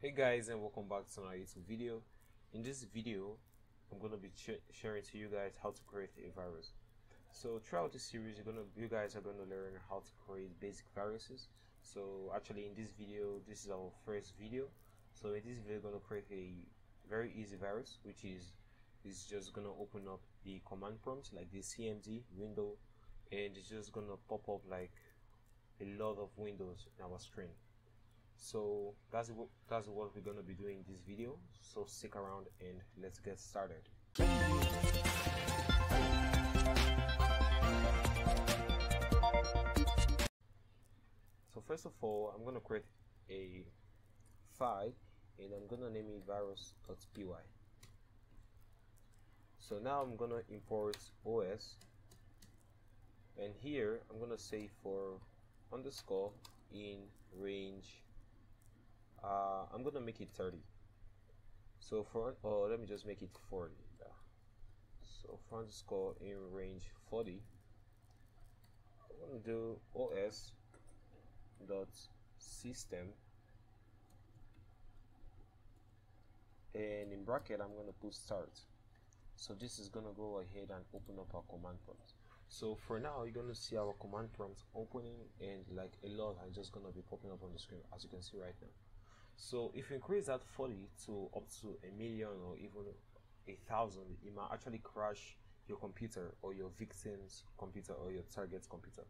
Hey guys, and welcome back to another YouTube video. In this video I'm going to be sharing to you guys how to create a virus. So throughout this series you guys are going to learn how to create basic viruses. So actually in this video, this is our first video. So in this video we're going to create a very easy virus, which is just going to open up the command prompt like the cmd window, and it's just going to pop up like a lot of windows in our screen. So that's what we're gonna be doing in this video. So stick around and let's get started. So first of all, I'm gonna create a file and I'm gonna name it virus.py. So now I'm gonna import OS, and here I'm gonna say for underscore in range, I'm gonna make it 30. So for let me just make it 40. So for underscore in range 40, I'm gonna do os dot system, and in bracket I'm gonna put start. So this is gonna go ahead and open up our command prompt. So for now you're gonna see our command prompt opening, and like a lot are just gonna be popping up on the screen, as you can see right now. So if you increase that 40 to up to 1,000,000 or even 1,000, it might actually crash your computer or your victim's computer or your target's computer.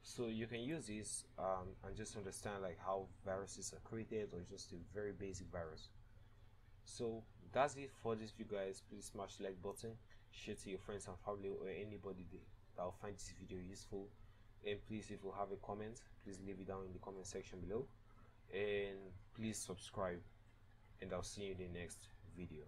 So you can use this and just understand like how viruses are created, or just a very basic virus. So that's it for this video guys. Please smash the like button, share to your friends and family or anybody that will find this video useful, and please, if you have a comment, please leave it down in the comment section below, and please subscribe, and I'll see you in the next video.